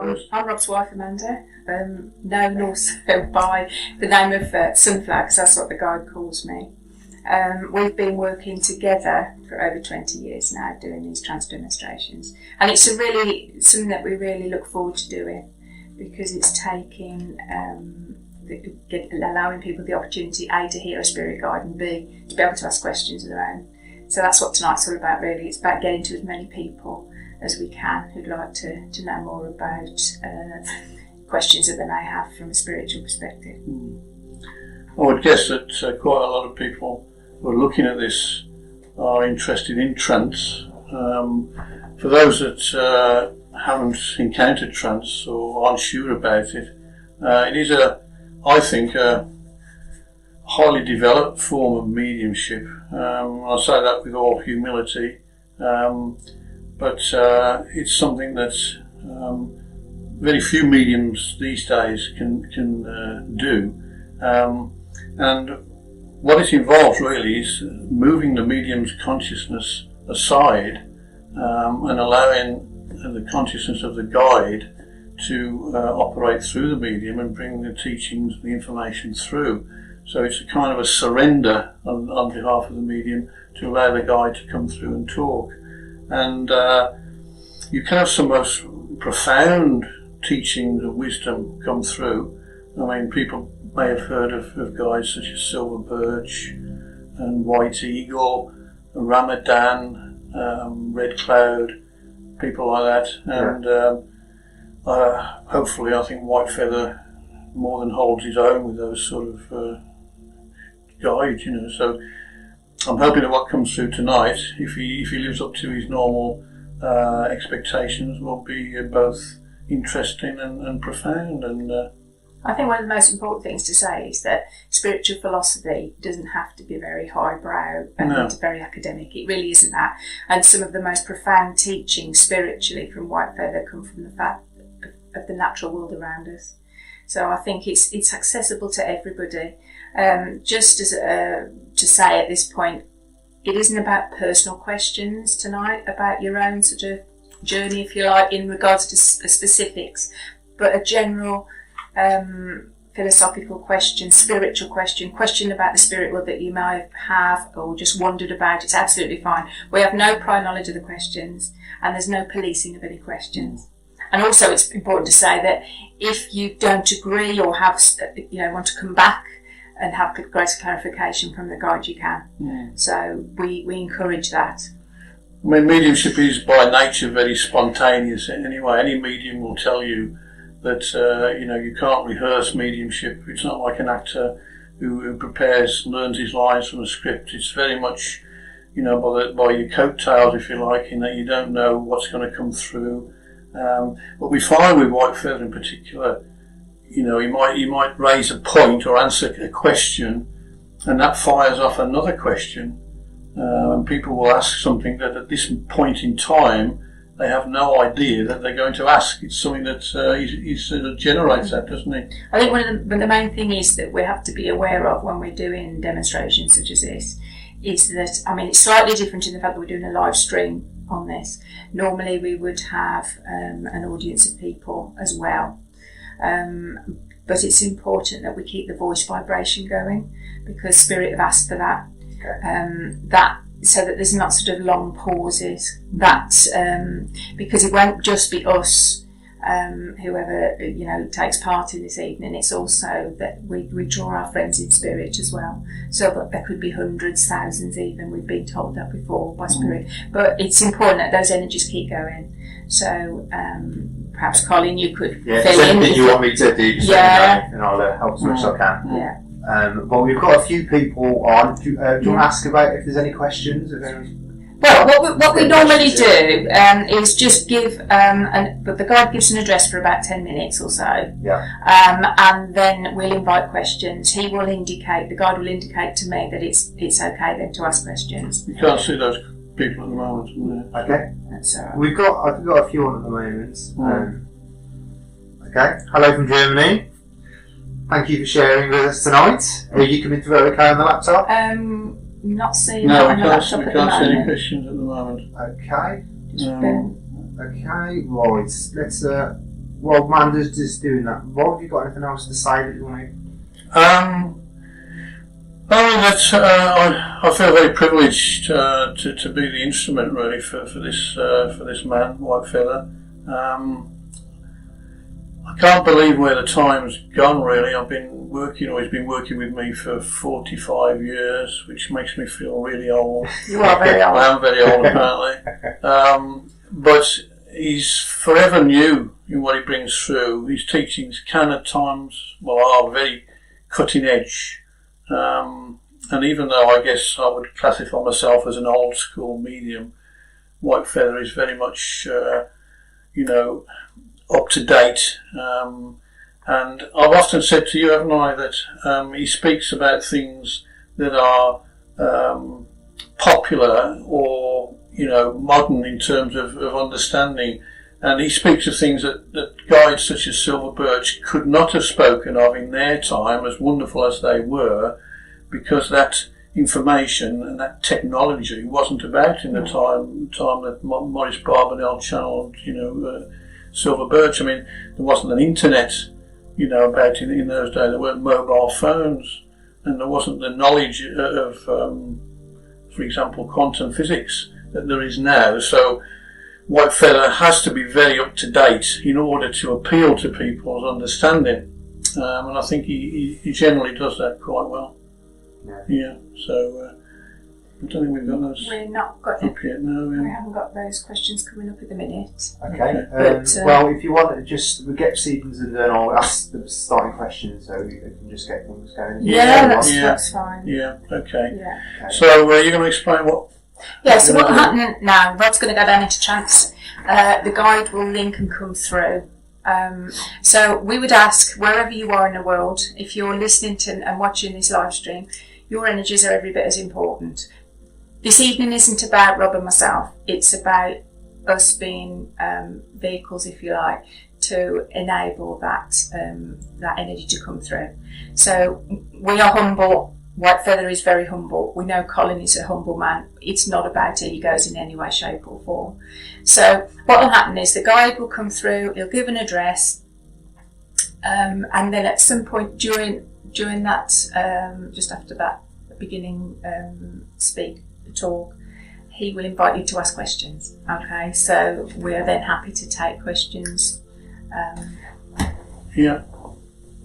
I'm Rob's wife, Amanda, known also by the name of Sunflower, because that's what the guide calls me. We've been working together for over 20 years now doing these trance demonstrations, and it's something that we really look forward to doing, because it's taking allowing people the opportunity, A, to hear a spirit guide, and B, to be able to ask questions of their own. So that's what tonight's all about, really. It's about getting to as many people as we can who'd like to know more about questions that they may have from a spiritual perspective. I would guess that quite a lot of people who are looking at this are interested in trance. For those that haven't encountered trance or aren't sure about it, it is I think a highly developed form of mediumship. I say that with all humility, but it's something that very few mediums these days can do, and what it involves really is moving the medium's consciousness aside and allowing the consciousness of the guide to operate through the medium and bring the teachings, the information through. So it's a kind of a surrender on behalf of the medium to allow the guide to come through and talk. And you can have some most profound teachings of wisdom come through. I mean, people may have heard of guides such as Silver Birch and White Eagle, Ramadan, Red Cloud, people like that. And hopefully I think White Feather more than holds his own with those sort of guides, you know. So I'm hoping that what comes through tonight, if he lives up to his normal expectations, will be both interesting and profound. And I think one of the most important things to say is that spiritual philosophy doesn't have to be very highbrow and very academic. It really isn't that. And some of the most profound teachings spiritually from White Feather come from the fact of the natural world around us. So I think it's accessible to everybody. Just as to say at this point, it isn't about personal questions tonight, about your own sort of journey, if you like, in regards to specifics, but a general philosophical question, spiritual question about the spirit world that you may have or just wondered about. It's absolutely fine. We have no prior knowledge of the questions, and there's no policing of any questions. And also, it's important to say that if you don't agree or have, want to come back and have greater clarification from the guide, you can. Yeah. So we encourage that. I mean, mediumship is by nature very spontaneous anyway. Any medium will tell you that you can't rehearse mediumship. It's not like an actor who learns his lines from a script. It's very much, by your coattails, if you like, in that you don't know what's going to come through. What we find with White Feather in particular, you might raise a point or answer a question, and that fires off another question, and people will ask something that at this point in time they have no idea that they're going to ask. It's something that he sort of generates that, doesn't he? I think the main thing is that we have to be aware of when we're doing demonstrations such as this is that, it's slightly different in the fact that we're doing a live stream on this. Normally we would have an audience of people as well, but it's important that we keep the voice vibration going, because Spirit have asked for that. So that there's not sort of long pauses. Because it won't just be us, whoever takes part in this evening. It's also that we draw our friends in spirit as well. So that there could be hundreds, thousands even. We've been told that before by Spirit. But it's important that those energies keep going. So perhaps Colin, you could fill in. Anything you want me to do, just let me know, and I'll help as much as I can. Yeah. But we've got a few people on. Do you want to ask about if there's any questions? Well, what we normally do is just give, but the guide gives an address for about 10 minutes or so. Yeah. And then we'll invite questions. The guide will indicate to me that it's okay then to ask questions. You can't see those people at the moment. Okay. That's all right. I've got a few on at the moment. Okay. Hello from Germany. Thank you for sharing with us tonight. Are you coming through okay on the laptop? Not seeing no, that on the laptop at the moment. We can't see any questions at the moment. Okay. Okay, right. Let's while Amanda's just doing that, what have you got anything else to say that you want to? I feel very privileged to be the instrument really for this man, White Feather. I can't believe where the time's gone really. I've been working, or he's been working with me for 45 years, which makes me feel really old. You are very old. I am very old apparently. But he's forever new in what he brings through. His teachings can at times, are very cutting edge. And even though I guess I would classify myself as an old school medium, White Feather is very much, up to date. And I've often said to you, haven't I, that he speaks about things that are popular or, modern in terms of understanding. And he speaks of things that guides such as Silver Birch could not have spoken of in their time, as wonderful as they were, because that information and that technology wasn't about in the time that Maurice Barbanel channeled, Silver Birch. I mean, there wasn't an internet, about in those days. There weren't mobile phones, and there wasn't the knowledge of, for example, quantum physics that there is now. So White Feather has to be very up to date in order to appeal to people's understanding, and I think he generally does that quite well. Yeah. So I don't think we've got those. We're not got up yet. No, we haven't got those questions coming up at the minute. Okay. But, well, if you want to we get Stevens and then I'll ask the starting questions, so we can just get things going. That's fine. Yeah. Okay. Yeah. Okay. So you're going to explain what? Yeah. So what's happening now? Rod's going to go down into trance. The guide will link and come through. So we would ask, wherever you are in the world, if you're listening to and watching this live stream, your energies are every bit as important. This evening isn't about Rob and myself. It's about us being vehicles, if you like, to enable that energy to come through. So we are humble. White Feather is very humble. We know Colin is a humble man. It's not about egos in any way, shape or form. So what will happen is the guide will come through, he'll give an address, and then at some point during that, just after that beginning talk, he will invite you to ask questions. Okay, so we are then happy to take questions. Yeah.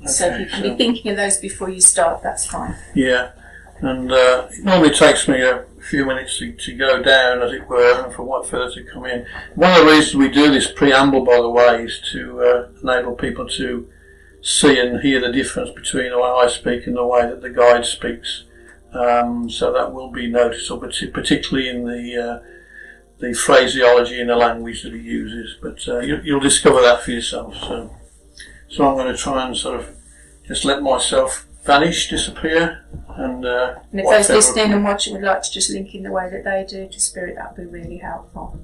So if you can be thinking of those before you start, that's fine. Yeah, and it normally takes me a few minutes to go down, as it were, and for White Feather to come in. One of the reasons we do this preamble, by the way, is to enable people to see and hear the difference between the way I speak and the way that the guide speaks. So that will be noticeable, particularly in the phraseology and the language that he uses. But you'll discover that for yourself. So I'm going to try and sort of just let myself disappear. And if those listening and watching would like to just link in the way that they do to Spirit, that would be really helpful.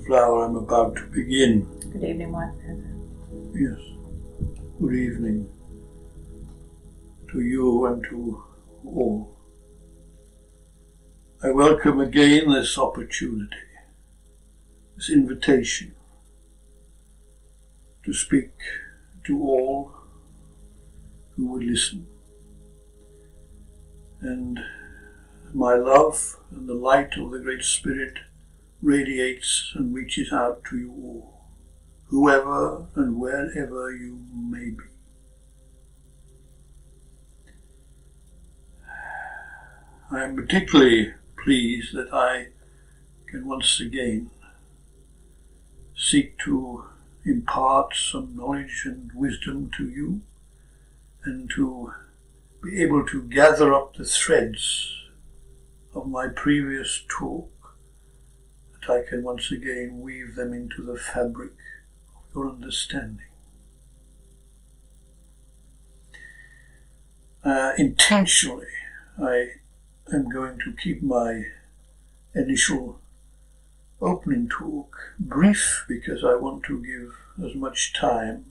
Flower, I'm about to begin. Good evening, White Feather. Yes. Good evening to you and to all. I welcome again this opportunity, this invitation to speak to all who would listen. And my love and the light of the Great Spirit radiates and reaches out to you all, whoever and wherever you may be. I am particularly pleased that I can once again seek to impart some knowledge and wisdom to you, and to be able to gather up the threads of my previous talk, that I can once again weave them into the fabric of your understanding. Intentionally, I am going to keep my initial opening talk brief because I want to give as much time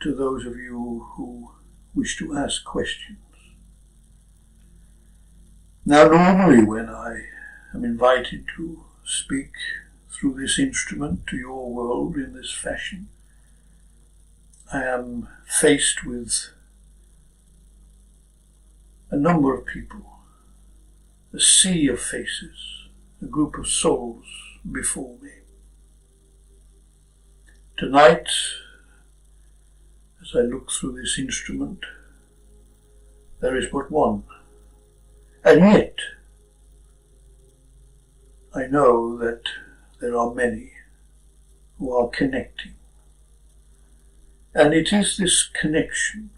to those of you who wish to ask questions. Now, normally when I am invited to speak through this instrument to your world in this fashion, I am faced with a number of people, a sea of faces, a group of souls before me. Tonight, as I look through this instrument, there is but one, and yet I know that there are many who are connecting. And it is this connection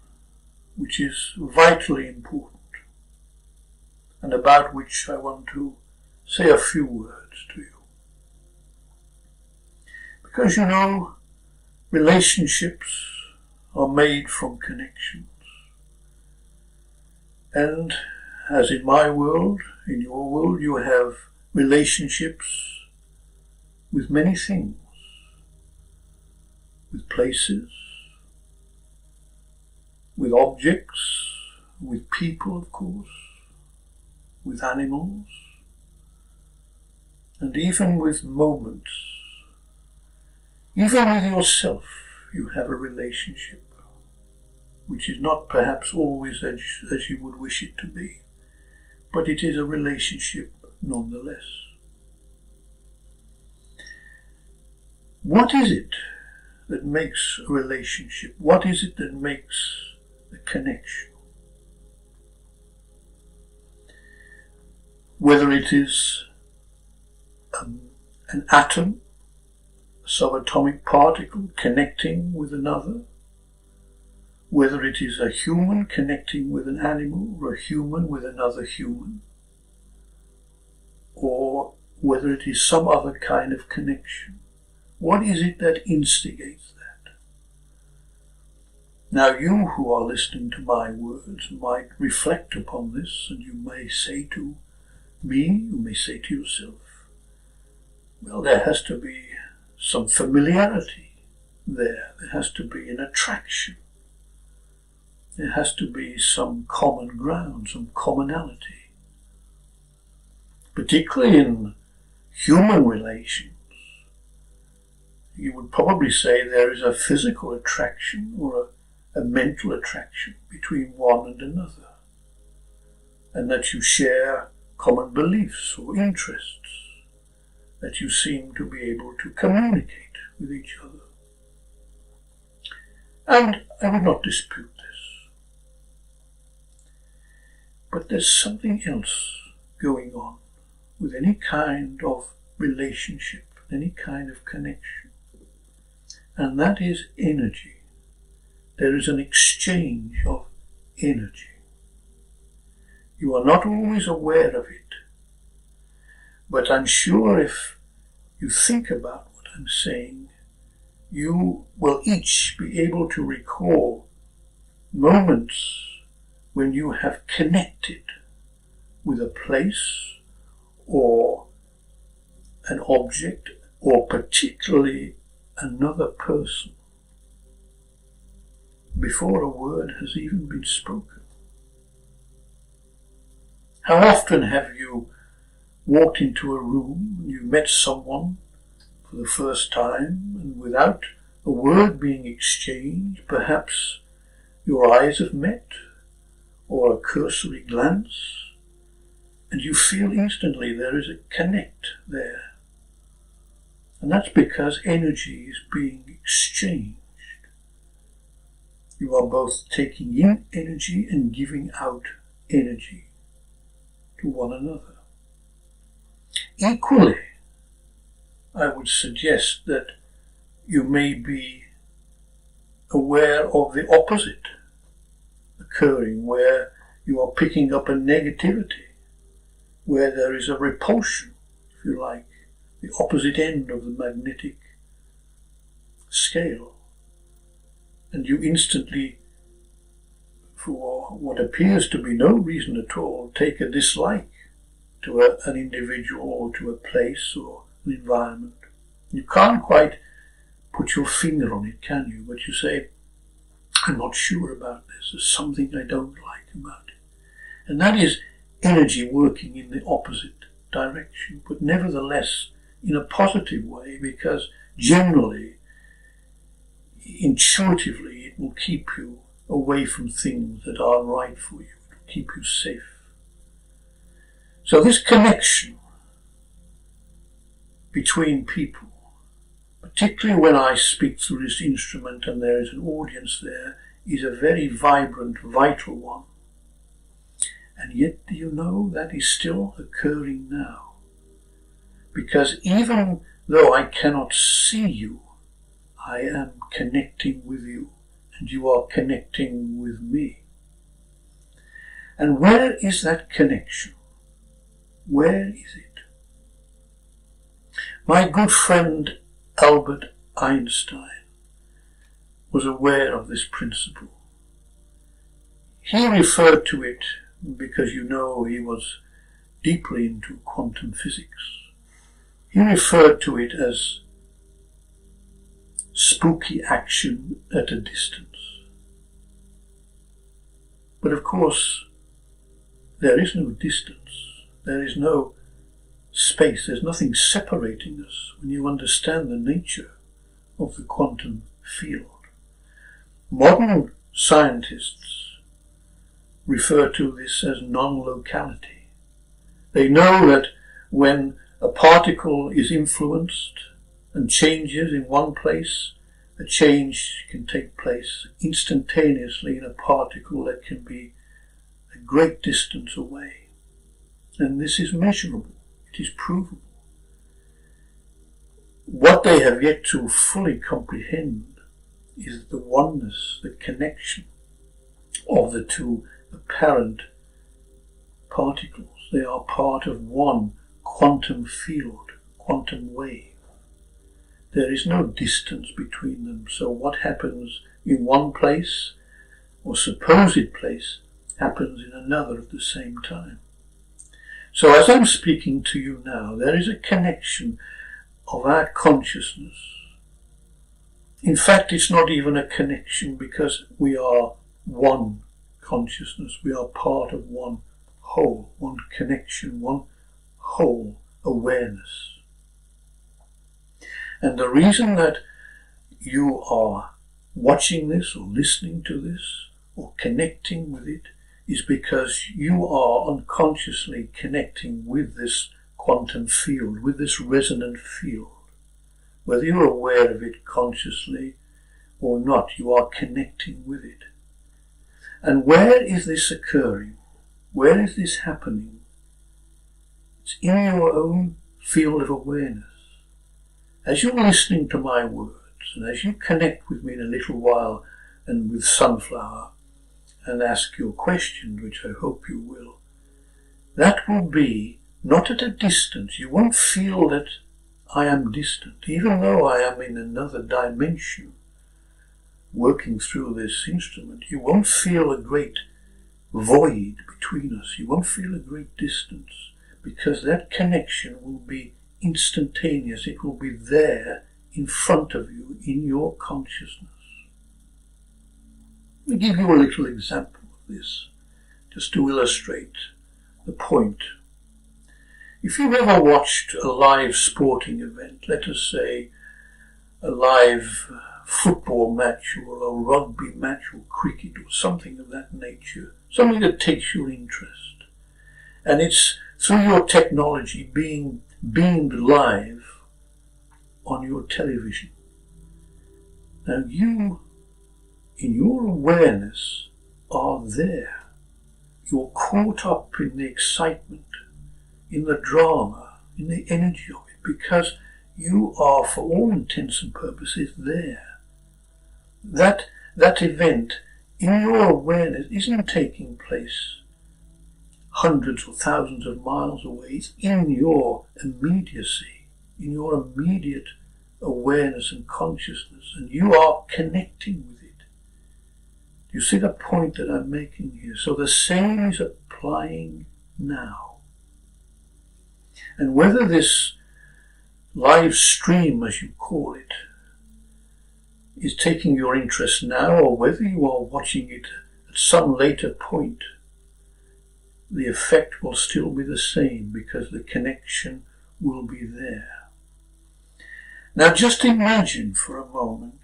which is vitally important and about which I want to say a few words to you. Because relationships are made from connections. And as in my world, in your world, you have relationships with many things, with places, with objects, with people, of course, with animals, and even with moments. Even with yourself, you have a relationship, which is not perhaps always as you would wish it to be, but it is a relationship nonetheless. What is it that makes a relationship? What is it that makes a connection? Whether it is an atom, a subatomic particle connecting with another, whether it is a human connecting with an animal or a human with another human, or whether it is some other kind of connection. What is it that instigates that? Now you who are listening to my words might reflect upon this, and you may say to me, you may say to yourself, well, there has to be some familiarity there. There has to be an attraction. There has to be some common ground, some commonality. Particularly in human relations, you would probably say there is a physical attraction or a mental attraction between one and another, and that you share common beliefs or interests, that you seem to be able to communicate with each other. And I would not dispute this. But there's something else going on with any kind of relationship, any kind of connection. And that is energy. There is an exchange of energy. You are not always aware of it, but I'm sure if you think about what I'm saying, you will each be able to recall moments when you have connected with a place or an object, or particularly another person, before a word has even been spoken. How often have you walked into a room and you met someone for the first time, and without a word being exchanged, perhaps your eyes have met, or a cursory glance, and you feel instantly there is a connect there. And that's because energy is being exchanged. You are both taking in energy and giving out energy to one another. Equally, I would suggest that you may be aware of the opposite occurring, where you are picking up a negativity, where there is a repulsion, if you like, the opposite end of the magnetic scale, and you instantly, for what appears to be no reason at all, take a dislike to an individual or to a place or an environment. You can't quite put your finger on it, can you? But you say, I'm not sure about this. There's something I don't like about it. And that is energy working in the opposite direction, but nevertheless in a positive way, because generally, intuitively, it will keep you away from things that aren't right for you. It will keep you safe. So this connection between people, particularly when I speak through this instrument and there is an audience there, is a very vibrant, vital one. And yet, do you know, that is still occurring now? Because even though I cannot see you, I am connecting with you, and you are connecting with me. And where is that connection? Where is it? My good friend Albert Einstein was aware of this principle. He referred to it because, you know, he was deeply into quantum physics. He referred to it as spooky action at a distance. But of course, there is no distance. There is no space. There's nothing separating us when you understand the nature of the quantum field. Modern scientists refer to this as non-locality. They know that when a particle is influenced and changes in one place, a change can take place instantaneously in a particle that can be a great distance away. And this is measurable. It is provable. What they have yet to fully comprehend is the oneness, the connection of the two apparent particles. They are part of one quantum field, quantum wave. There is no distance between them, so what happens in one place, or supposed place, happens in another at the same time. So as I'm speaking to you now, there is a connection of our consciousness. In fact, it's not even a connection, because we are one consciousness. We are part of one whole, one connection, one whole awareness. And the reason that you are watching this or listening to this or connecting with it is because you are unconsciously connecting with this quantum field, with this resonant field. Whether you're aware of it consciously or not, you are connecting with it. And where is this occurring? Where is this happening? It's in your own field of awareness. As you're listening to my words, and as you connect with me in a little while and with Sunflower, and ask your questions, which I hope you will, that will be not at a distance. You won't feel that I am distant, even though I am in another dimension working through this instrument. You won't feel a great void between us. You won't feel a great distance, because that connection will be instantaneous. It will be there in front of you in your consciousness. Let me give you a little example of this, just to illustrate the point. If you've ever watched a live sporting event, let us say a live football match or a rugby match or cricket or something of that nature, something that takes your interest, and it's through your technology being beamed live on your television. Now you, in your awareness, are there. You're caught up in the excitement, in the drama, in the energy of it, because you are, for all intents and purposes, there. That event, in your awareness, isn't taking place hundreds or thousands of miles away. It's in your immediacy, in your immediate awareness and consciousness, and you are connecting with it. You see the point that I'm making here? So the same is applying now. And whether this live stream, as you call it, is taking your interest now, or whether you are watching it at some later point, the effect will still be the same, because the connection will be there. Now just imagine for a moment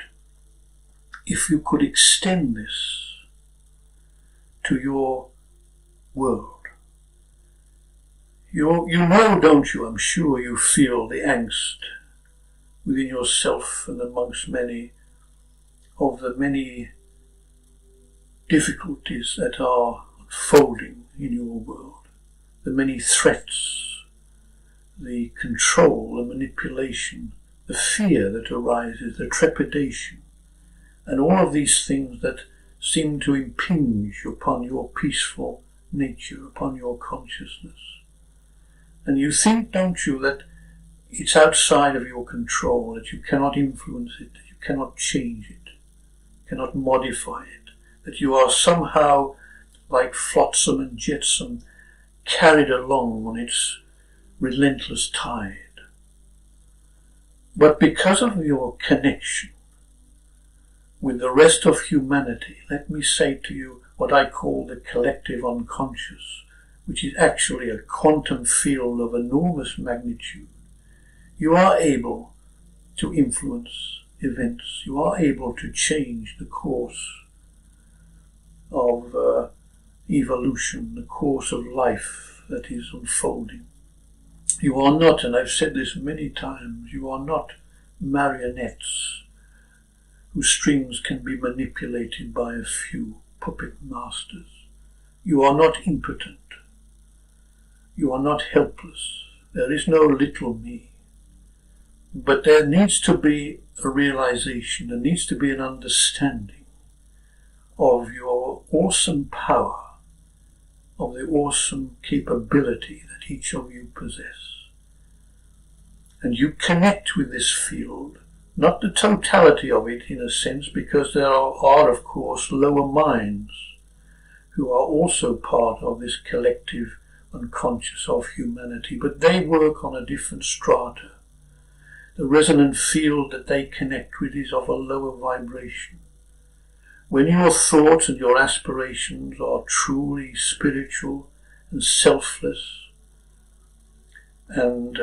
if you could extend this to your world. You know, don't you? I'm sure you feel the angst within yourself and amongst many of the many difficulties that are unfolding in your world, the many threats, the control, the manipulation, the fear that arises, the trepidation, and all of these things that seem to impinge upon your peaceful nature, upon your consciousness. And you think, don't you, that it's outside of your control, that you cannot influence it, that you cannot change it, cannot modify it, that you are somehow like flotsam and jetsam, carried along on its relentless tide. But because of your connection with the rest of humanity, let me say to you what I call the collective unconscious, which is actually a quantum field of enormous magnitude, you are able to influence events. You are able to change the course of evolution, the course of life that is unfolding. You are not, and I've said this many times, you are not marionettes whose strings can be manipulated by a few puppet masters. You are not impotent. You are not helpless. There is no little me. But there needs to be a realization, there needs to be an understanding of your awesome power, of the awesome capability that each of you possess. And you connect with this field, not the totality of it in a sense, because there are of course lower minds who are also part of this collective unconscious of humanity, but they work on a different strata. The resonant field that they connect with is of a lower vibration. When your thoughts and your aspirations are truly spiritual and selfless and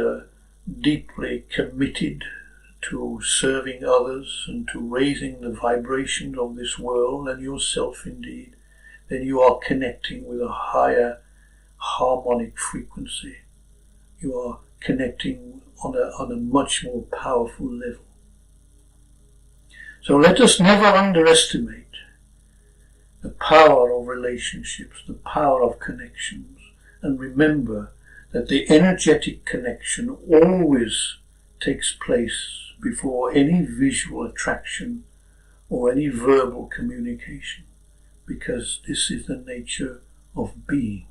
deeply committed to serving others and to raising the vibrations of this world and yourself indeed, then you are connecting with a higher harmonic frequency. You are connecting on a much more powerful level. So let us never underestimate the power of relationships, the power of connections, and remember that the energetic connection always takes place before any visual attraction or any verbal communication, because this is the nature of being.